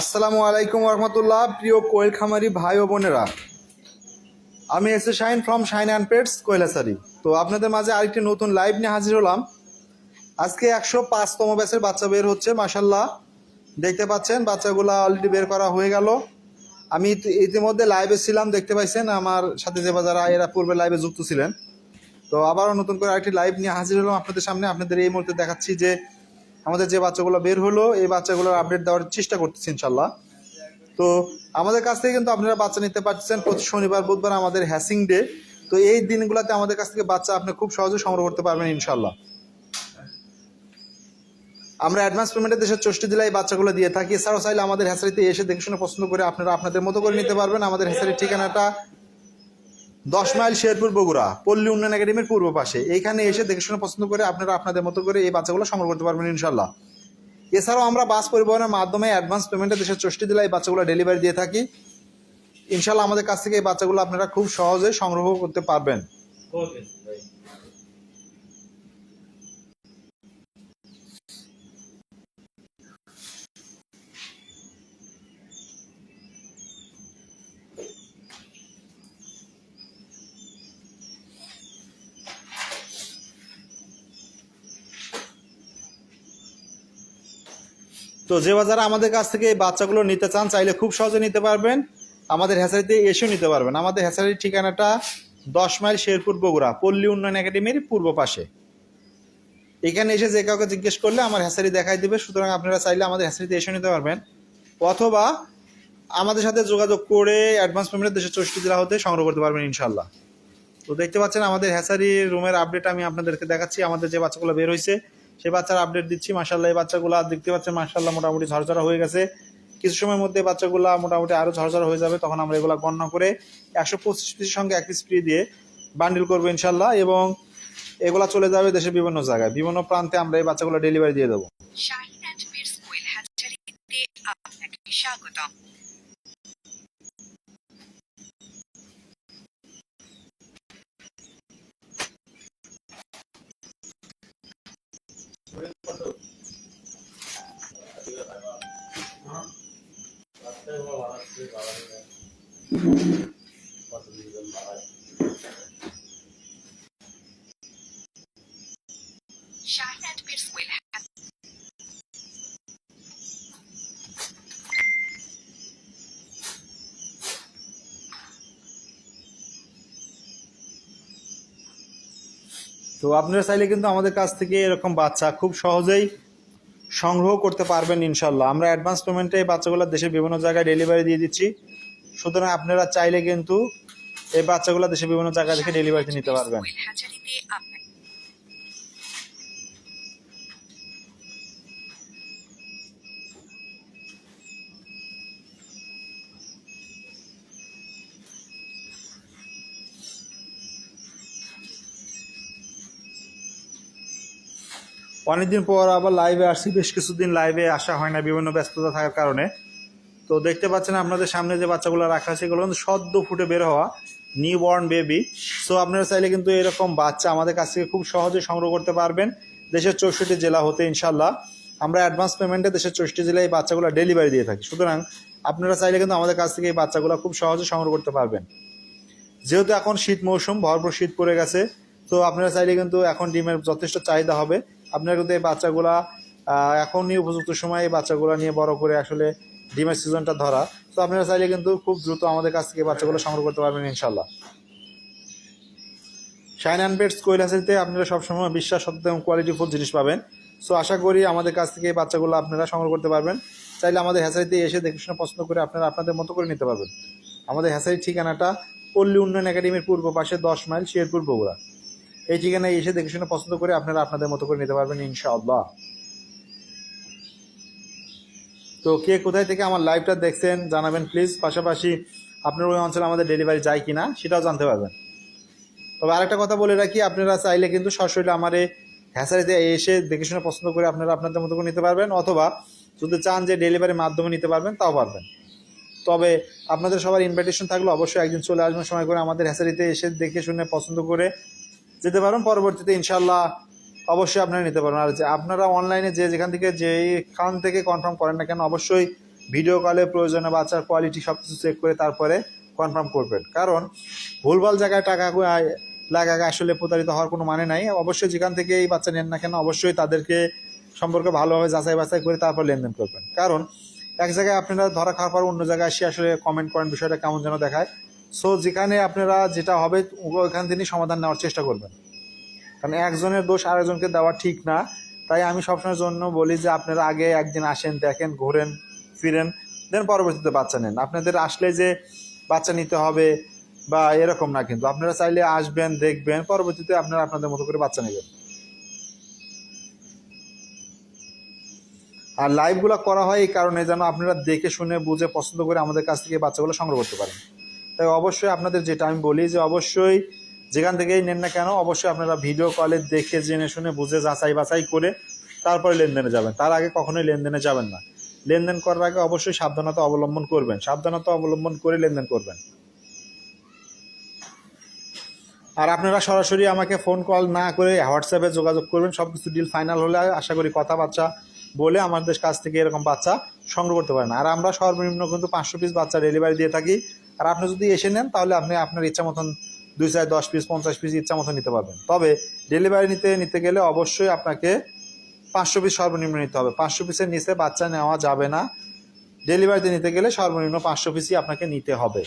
আসসালামু আলাইকুম রহমতুল্লাহ। প্রিয় কোয়েল খামারি ভাই ও বোনেরা, আমি এসে shine from shine and pets কৈলাসারি। তো আপনাদের মাঝে আরেকটি নতুন লাইভ নিয়ে হাজির হলাম। আজকে 105তম ব্যাচের বাচ্চা বের হচ্ছে, মাশাল্লাহ দেখতে পাচ্ছেন। বাচ্চাগুলা অলরেডি বের করা হয়ে গেল। আমি ইতিমধ্যে লাইভে ছিলাম, দেখতে পাইছেন আমার সাথে যে যারা এরা পূর্বে লাইভে যুক্ত ছিলেন। তো আবারও নতুন করে আরেকটি লাইভ নিয়ে হাজির হলাম আপনাদের সামনে। আপনাদের এই মুহূর্তে দেখাচ্ছি যে আমাদের যে বাচ্চাগুলো বের হলো, এই বাচ্চাগুলোর আপডেট দেওয়ার চেষ্টা করতেছি ইনশাল্লাহ। তো আমাদের কাছ থেকে কিন্তু আপনারা বাচ্চা নিতে পারছেন প্রতি শনিবার বুধবার আমাদের হ্যাসিং ডে। তো এই দিনগুলোতে আমাদের কাছ থেকে বাচ্চা আপনি খুব সহজে সংগ্রহ করতে পারবেন ইনশাল্লাহ। আমরা অ্যাডভান্স পেমেন্টের দেশের 64 জেলায় এই বাচ্চাগুলো দিয়ে থাকি। এছাড়াও চাইলে আমাদের হ্যাসারিতে এসে দেখে শুনে পছন্দ করে আপনারা আপনাদের মতো করে নিতে পারবেন। আমাদের হ্যাসারির ঠিকানাটা 10 মাইল শেরপুর বগুড়া, পল্লী উন্নয়ন একাডেমির পূর্ব পাশে। এইখানে এসে দেখে শুনে পছন্দ করে আপনারা আপনাদের মতো করে এই বাচ্চাগুলো সংগ্রহ করতে পারবেন ইনশাল্লাহ। এছাড়াও আমরা বাস পরিবহনের মাধ্যমে অ্যাডভান্স পেমেন্টে দেশের 64 জেলায় এই বাচ্চাগুলো ডেলিভারি দিয়ে থাকি ইনশাল্লাহ। আমাদের কাছ থেকে এই বাচ্চাগুলো আপনারা খুব সহজে সংগ্রহ করতে পারবেন। তো যে বাজারে আমাদের কাছ থেকে এই বাচ্চাগুলো নিতে চান, চাইলে খুব সহজে নিতে পারবেন। আমাদের হ্যাসারিতে এসেও নিতে পারবেন। আমাদের হ্যাসারির ঠিকানাটা 10 মাইল শেরপুর বগুড়া, পল্লী উন্নয়ন একাডেমির পূর্ব পাশে। এখানে এসে যে কাউকে জিজ্ঞেস করলে আমার হ্যাসারি দেখাই দিবে। সুতরাং আপনারা চাইলে আমাদের হ্যাসারিতে এসে নিতে পারবেন, অথবা আমাদের সাথে যোগাযোগ করে অ্যাডভান্স পেমেন্টের দেশের 64 জেলা হতে সংগ্রহ করতে পারবেন ইনশাল্লাহ। তো দেখতে পাচ্ছেন আমাদের হ্যাসারির রুমের আপডেট আমি আপনাদেরকে দেখাচ্ছি। আমাদের যে বাচ্চাগুলো বের হয়েছে সেই বাচ্চার আপডেট দিচ্ছি। মাশাল্লাহ এই বাচ্চাগুলো দেখতে পাচ্ছেন মাশাল্লাহ মোটামুটি ঝরঝরা হয়ে গেছে। কিছু সময়ের মধ্যে বাচ্চাগুলো মোটামুটি আরও ঝরঝরা হয়ে যাবে। তখন আমরা এগুলো গণনা করে 125 পিসের সঙ্গে 1 পিস ফ্রি দিয়ে বান্ডিল করবো ইনশাল্লাহ। এবং এগুলা চলে যাবে দেশের বিভিন্ন জায়গায়, বিভিন্ন প্রান্তে আমরা এই বাচ্চাগুলো ডেলিভারি দিয়ে দেবো। শাহিন অ্যান্ড পেটস কোয়েল হ্যাচারিতে আপনাকে স্বাগতম। শাহিন অ্যান্ড পেটস কোয়েল তো আপনারা চাইলে কিন্তু আমাদের কাছ থেকে এরকম বাচ্চা খুব সহজেই সংগ্রহ করতে পারবেন ইনশাল্লাহ। আমরা অ্যাডভান্স পেমেন্টে এই বাচ্চাগুলো দেশের বিভিন্ন জায়গায় ডেলিভারি দিয়ে দিচ্ছি। সুতরাং আপনারা চাইলে কিন্তু এই বাচ্চাগুলো দেশের বিভিন্ন জায়গা থেকে ডেলিভারিতে নিতে পারবেন। হ্যাচারিতে আপনাকে অনেকদিন পর আবার লাইভে আসছি, বেশ কিছুদিন লাইভে আসা হয় না বিভিন্ন ব্যস্ততা থাকার কারণে। তো দেখতে পাচ্ছেন আপনাদের সামনে যে বাচ্চাগুলো রাখা আছে এগুলো কিন্তু সদ্য ফুটে বের হওয়া নিউ বর্ন বেবি। সো আপনারা চাইলে কিন্তু এরকম বাচ্চা আমাদের কাছ থেকে খুব সহজে সংগ্রহ করতে পারবেন দেশের 64 জেলা হতে ইনশাল্লাহ। আমরা অ্যাডভান্স পেমেন্টে দেশের 64 জেলায় এই বাচ্চাগুলো ডেলিভারি দিয়ে থাকি। সুতরাং আপনারা চাইলে কিন্তু আমাদের কাছ থেকে এই বাচ্চাগুলো খুব সহজে সংগ্রহ করতে পারবেন। যেহেতু এখন শীত মৌসুম, ভরপুর শীত পড়ে গেছে, তো আপনারা চাইলে কিন্তু এখন ডিমের যথেষ্ট চাহিদা হবে। আপনারা কিন্তু এই বাচ্চাগুলা এখনই উপযুক্ত সময় এই বাচ্চাগুলো নিয়ে বড় করে আসলে ডিমের সিজনটা ধরা। তো আপনারা চাইলে কিন্তু খুব দ্রুত আমাদের কাছ থেকে বাচ্চাগুলো সংগ্রহ করতে পারবেন ইনশাল্লাহ। শাইন অ্যান্ড পেটস কৈলাসিতে আপনারা সবসময় বিশ্বাস সত্য এবং কোয়ালিটিফুল জিনিস পাবেন। সো আশা করি আমাদের কাছ থেকে এই বাচ্চাগুলো আপনারা সংগ্রহ করতে পারবেন। চাইলে আমাদের হ্যাচারিতে এসে দেখে শুনে পছন্দ করে আপনারা আপনাদের মতো করে নিতে পারবেন। আমাদের হ্যাচারির ঠিকানাটা পল্লী উন্নয়ন একাডেমির পূর্ব পাশে 10 মাইল শেরপুর বগুড়া। এই ঠিকানায় এসে দেখে শুনে পছন্দ করে আপনারা আপনাদের মতো করে নিতে পারবেন ইনশাআল্লাহ। তো কে কোথায় থেকে আমার লাইভটা দেখছেন জানাবেন প্লিজ। পাশাপাশি আপনার ওই অঞ্চলে আমাদের ডেলিভারি যায় কিনা সেটাও জানতে পারবেন। তবে আরেকটা কথা বলে রাখি, আপনারা চাইলে কিন্তু সরাসরি আমার এই হ্যাচারিতে এসে দেখে শুনে পছন্দ করে আপনারা আপনাদের মতো করে নিতে পারবেন, অথবা যদি চান যে ডেলিভারির মাধ্যমে নিতে পারবেন তাও পারবেন। তবে আপনাদের সবার ইনভাইটেশন থাকলে অবশ্যই একদিন চলে আসবেন সময় করে আমাদের হ্যাচারিতে এসে দেখে শুনে পছন্দ করে যেতে পারেন। পরবর্তীতে ইনশাল্লাহ অবশ্যই আপনারা নিতে পারবেন। আর যে আপনারা অনলাইনে যেখান থেকে যেখান থেকে কনফার্ম করেন না কেন, অবশ্যই ভিডিও কলে প্রয়োজনে বাচ্চার কোয়ালিটি সব কিছু চেক করে তারপরে কনফার্ম করবেন। কারণ ভুলভাল জায়গায় টাকা লাগাকে আসলে প্রতারিত হওয়ার কোনো মানে নাই। অবশ্যই যেখান থেকে এই বাচ্চা নেন না কেন অবশ্যই তাদেরকে সম্পর্কে ভালোভাবে যাচাই বাছাই করে তারপর লেনদেন করবেন। কারণ এক জায়গায় আপনারা ধরা খাওয়ার পর অন্য জায়গায় এসে আসলে কমেন্ট করেন, বিষয়টা কেমন যেন দেখায়। সো যেখানে আপনারা যেটা হবে ওইখান থেকে সমাধান নেওয়ার চেষ্টা করবেন, কারণ একজনের দোষ আরেকজনকে দেওয়া ঠিক না। তাই আমি সবসময়ের জন্য বলি যে আপনারা আগে একদিন আসেন, দেখেন, ঘোরেন ফিরেন, দেন পরবর্তীতে বাচ্চা নেন। আপনাদের আসলে যে বাচ্চা নিতে হবে বা এরকম না, কিন্তু আপনারা চাইলে আসবেন, দেখবেন, পরবর্তীতে আপনারা আপনাদের মতো করে বাচ্চা নেবেন। আর লাইভগুলো করা হয় এই কারণে যেন আপনারা দেখে শুনে বুঝে পছন্দ করে আমাদের কাছ থেকে বাচ্চাগুলো সংগ্রহ করতে পারেন। তাই অবশ্যই আপনাদের যেটা আমি বলি যে অবশ্যই যেখান থেকেই নেন না কেন অবশ্যই আপনারা ভিডিও কলে দেখে জেনে শুনে বুঝে যাচাই বাছাই করে তারপরে লেনদেনে যাবেন। তার আগে কখনোই লেনদেনে যাবেন না। লেনদেন করার আগে অবশ্যই সাবধানতা অবলম্বন করবেন, সাবধানতা অবলম্বন করে লেনদেন করবেন। আর আপনারা সরাসরি আমাকে ফোন কল না করে হোয়াটসঅ্যাপে যোগাযোগ করবেন। সব কিছু ডিল ফাইনাল হলে আশা করি কথাবার্তা বলে আমাদের কাছ থেকে এরকম বাচ্চা সংগ্রহ করতে পারেন। আর আমরা সর্বনিম্ন কিন্তু 500 পিস বাচ্চা ডেলিভারি দিয়ে থাকি। আর আপনি যদি এসে নেন তাহলে আপনি আপনার ইচ্ছা মতন 2 চাই 10 পিস 50 পিস ইচ্ছা মতন নিতে পারবেন। তবে ডেলিভারি নিতে গেলে অবশ্যই আপনাকে 500 পিস সর্বনিম্ন নিতে হবে। 500 পিসের নিচে বাচ্চা নেওয়া যাবে না। ডেলিভারিতে নিতে গেলে সর্বনিম্ন 500 পিসই আপনাকে নিতে হবে।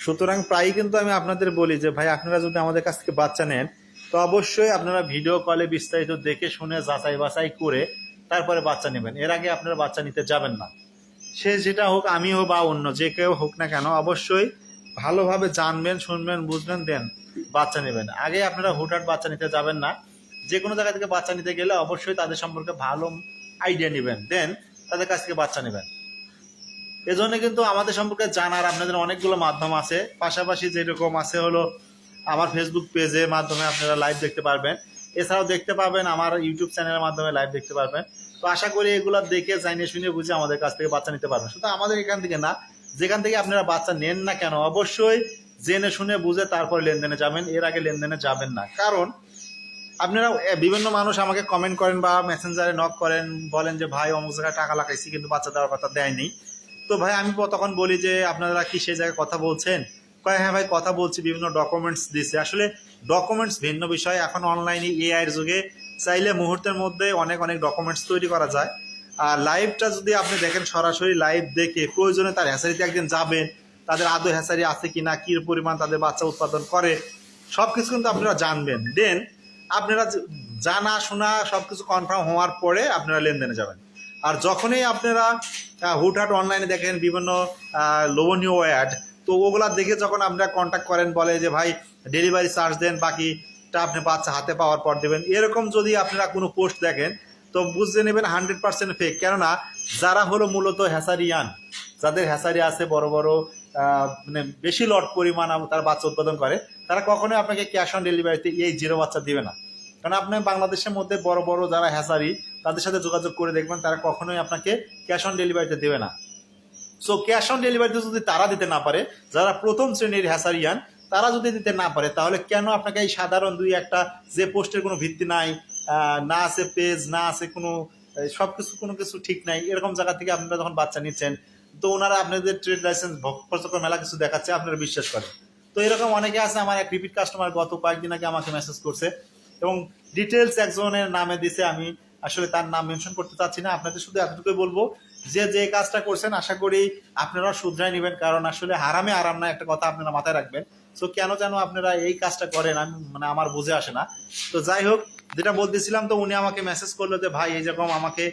সুতরাং প্রায়ই কিন্তু আমি আপনাদের বলি যে ভাই আপনারা যদি আমাদের কাছ থেকে বাচ্চা নেন তো অবশ্যই আপনারা ভিডিও কলে বিস্তারিত দেখে শুনে যাচাই বাছাই করে তারপরে বাচ্চা নেবেন। এর আগে আপনারা বাচ্চা নিতে যাবেন না। সে যেটা হোক, আমি হোক বা অন্য যে কেউ হোক না কেন, অবশ্যই ভালোভাবে জানবেন, শুনবেন, বুঝবেন, দেন বাচ্চা নেবেন। আগে আপনারা হুটহাট বাচ্চা নিতে যাবেন না। যে কোনো জায়গা থেকে বাচ্চা নিতে গেলে অবশ্যই তাদের সম্পর্কে ভালো আইডিয়া নেবেন, দেন তাদের কাছ থেকে বাচ্চা নেবেন। এজন্য কিন্তু আমাদের সম্পর্কে জানার আপনাদের অনেকগুলো মাধ্যম আছে। পাশাপাশি যেরকম আছে হলো আমার ফেসবুক পেজের মাধ্যমে আপনারা লাইভ দেখতে পারবেন, এছাড়াও দেখতে পাবেন আমার ইউটিউব চ্যানেলের মাধ্যমে লাইভ দেখতে পারবেন। তো আশা করি এগুলো দেখে জানিয়ে শুনে বুঝে আমাদের কাছ থেকে বাচ্চা নিতে পারবেন। শুধু আমাদের এখান থেকে না, যেখান থেকে আপনারা বাচ্চা নেন না কেন অবশ্যই জেনে শুনে বুঝে তারপর লেনদেনে যাবেন। এর আগে লেনদেনে যাবেন না। কারণ আপনারা বিভিন্ন মানুষ আমাকে কমেন্ট করেন বা মেসেঞ্জারে নক করেন, বলেন যে ভাই অমুক জায়গায় টাকা লাগাইছি কিন্তু বাচ্চা দেওয়ার কথা দেয়নি। তো ভাই আমি তখন বলি যে আপনারা কি সেই জায়গায় কথা বলছেন? কয় হ্যাঁ ভাই কথা বলছি, বিভিন্ন ডকুমেন্টস দিচ্ছে। আসলে ডকুমেন্টস ভিন্ন বিষয়। এখন অনলাইনে এআইয়ের যুগে চাইলে মুহূর্তের মধ্যে অনেক অনেক ডকুমেন্টস তৈরি করা যায়। আর লাইভটা যদি আপনি দেখেন, সরাসরি লাইভ দেখে প্রয়োজনে তার হ্যাচারিতে একদিন যাবেন, তাদের আদৌ হ্যাচারি আছে কি না, কী পরিমাণ তাদের বাচ্চা উৎপাদন করে সব কিছু কিন্তু আপনারা জানবেন। দেন আপনারা জানা শোনা সব কিছু কনফার্ম হওয়ার পরে আপনারা লেনদেনে যাবেন। আর যখনই আপনারা হুটহাট অনলাইনে দেখেন বিভিন্ন লোভনীয় অ্যাড, তো ওগুলা দেখে যখন আপনারা কন্ট্যাক্ট করেন, বলে যে ভাই ডেলিভারি চার্জ দেন, বাকিটা আপনি বাচ্চা হাতে পাওয়ার পর দেবেন, এরকম যদি আপনারা কোনো পোস্ট দেখেন তো বুঝতে নেবেন 100% ফেক। কেননা যারা হলো মূলত হ্যাচারিয়ান, যাদের হ্যাচারি আছে বড় বড় মানে বেশি লট পরিমাণ তারা বাচ্চা উৎপাদন করে, তারা কখনোই আপনাকে ক্যাশ অন ডেলিভারিতে এই জিরো বাচ্চা দিবে না। কারণ আপনি বাংলাদেশের মধ্যে বড় বড় যারা হ্যাচারি তাদের সাথে যোগাযোগ করে দেখবেন, তারা কখনোই আপনাকে ক্যাশ অন ডেলিভারিতে দেবে না। সো ক্যাশ অন ডেলিভারিতে যদি তারা দিতে না পারে, যারা প্রথম শ্রেণীর হ্যাচারিয়ান তারা যদি দিতে না পারে, তাহলে কেন আপনাকে এই সাধারণ দুই একটা যে পোস্টের কোনো ভিত্তি নাই, না আছে পেজ, না আছে কোনো সব কিছু, কোনো কিছু ঠিক নাই, এরকম জায়গা থেকে আপনারা যখন বাচ্চা নিচ্ছেন, তো ওনারা আপনাদের ট্রেড লাইসেন্স ভক্ত মেলা কিছু দেখাচ্ছে, আপনারা বিশ্বাস করেন। তো এরকম অনেকে আছে। আমার এক রিপিট কাস্টমার গত কয়েকদিন আগে আমাকে মেসেজ করছে এবং ডিটেলস একজনের নামে দিছে। আমি আসলে তার নাম মেনশন করতে চাচ্ছি না। আপনাদের শুধু এতটুকুই বলবো যে যে কাজটা করছেন আশা করি আপনারা শুধরাই নেবেন। কারণ আসলে হারামে আরাম না, একটা কথা আপনারা মাথায় রাখবেন। সো কেন যেন আপনারা এই কাজটা করেন আমি মানে আমার বুঝে আসে না। তো যাই হোক, যেটা বলতেছিলাম, তো উনি আমাকে মেসেজ করলো যে ভাই এই যেরকম আমাকে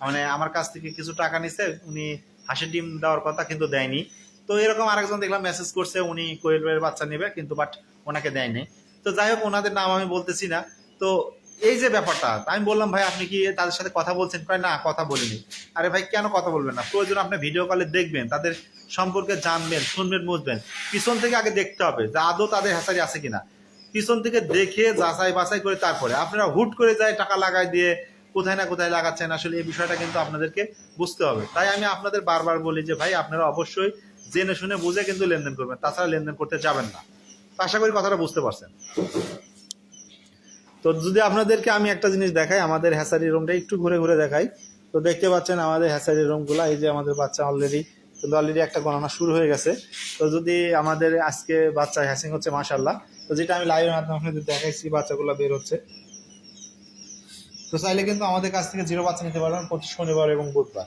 মানে আমার কাছ থেকে কিছু টাকা নিছে, উনি হাঁসের ডিম দেওয়ার কথা কিন্তু দেয়নি। তো এরকম আরেকজন দেখলাম মেসেজ করছে, উনি কোয়েলের বাচ্চা নেবে কিন্তু বাট ওনাকে দেয়নি। তো যাই হোক, ওনাদের নাম আমি বলতেছি না। তো এই যে ব্যাপারটা, আমি বললাম ভাই আপনি কি তাদের সাথে কথা বলছেন? কয় না, কথা বলিনি। আরে ভাই কেন কথা বলবেন না? প্রয়োজন আপনি ভিডিও কলে দেখবেন, তাদের সম্পর্কে জানবেন, শুনবেন, বুঝবেন। পিছন থেকে আগে দেখতে হবে যে আদৌ তাদের হ্যাচারি আছে কিনা। পিছন থেকে দেখে যাচাই বাছাই করে তারপরে আপনারা হুট করে যায় টাকা লাগাই দিয়ে কোথায় না কোথায় লাগাচ্ছেন, আসলে এই বিষয়টা কিন্তু আপনাদেরকে বুঝতে হবে। তাই আমি আপনাদের বারবার বলি যে ভাই আপনারা অবশ্যই জেনে শুনে বুঝে কিন্তু লেনদেন করবেন, তাছাড়া লেনদেন করতে যাবেন না। তো আশা করি কথাটা বুঝতে পারছেন। তো যদি আপনাদেরকে আমি একটা জিনিস দেখাই, আমাদের হ্যাচারি রুমটা একটু ঘুরে ঘুরে দেখাই। তো দেখতে পাচ্ছেন আমাদের হ্যাচারি রুমগুলো, এই যে আমাদের বাচ্চা অলরেডি একটা গণনা শুরু হয়ে গেছে। তো যদি আমাদের আজকে বাচ্চা হ্যাচিং হচ্ছে মাশাআল্লাহ, তো যেটা আমি লাইভের মাধ্যমে আপনাদের দেখাইছি বাচ্চাগুলো বের হচ্ছে। তো চাইলে কিন্তু আমাদের কাছ থেকে জিরো বাচ্চা নিতে পারবেন প্রতি শনিবার এবং বুধবার।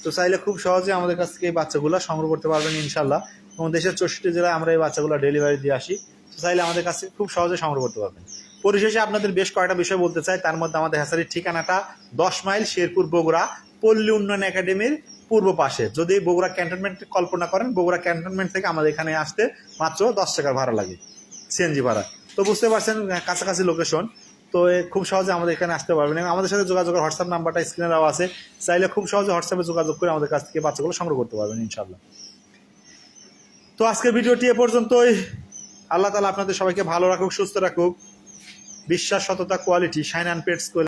তো চাইলে খুব সহজে আমাদের কাছ থেকে এই বাচ্চাগুলো সংগ্রহ করতে পারবেন ইনশাল্লাহ। এবং দেশের 64 জেলায় আমরা এই বাচ্চাগুলো ডেলিভারি দিয়ে আসি। তো চাইলে আমাদের কাছ থেকে খুব সহজে সংগ্রহ করতে পারবেন। পরিশেষে আপনাদের বেশ কয়েকটা বিষয় বলতে চাই। তার মধ্যে আমাদের হ্যাচারির ঠিকানাটা 10 মাইল শেরপুর বগুড়া, পল্লী উন্নয়ন একাডেমির পূর্ব পাশে। যদি বগুড়া ক্যান্টনমেন্ট কল্পনা করেন, বগুড়া ক্যান্টনমেন্ট থেকে আমাদের এখানে আসতে মাত্র 10 টাকার ভাড়া লাগে, সিএনজি ভাড়া। তো বুঝতে পারছেন কাছাকাছি লোকেশন। তো খুব সহজে আমাদের এখানে আসতে পারবেন এবং আমাদের সাথে যোগাযোগের হোয়াটসঅ্যাপ নাম্বারটা স্ক্রিনে দেওয়া আছে। চাইলে খুব সহজে হোয়াটসঅ্যাপে যোগাযোগ করে আমাদের কাছ থেকে বাচ্চাগুলো সংগ্রহ করতে পারবেন ইনশাল্লাহ। তো আজকের ভিডিওটি এ পর্যন্তই। আল্লাহ তাআলা আপনাদের সবাইকে ভালো রাখুক, সুস্থ রাখুক। বিশ্বাস, সততা, কোয়ালিটি, শাইন অ্যান্ড পেটস।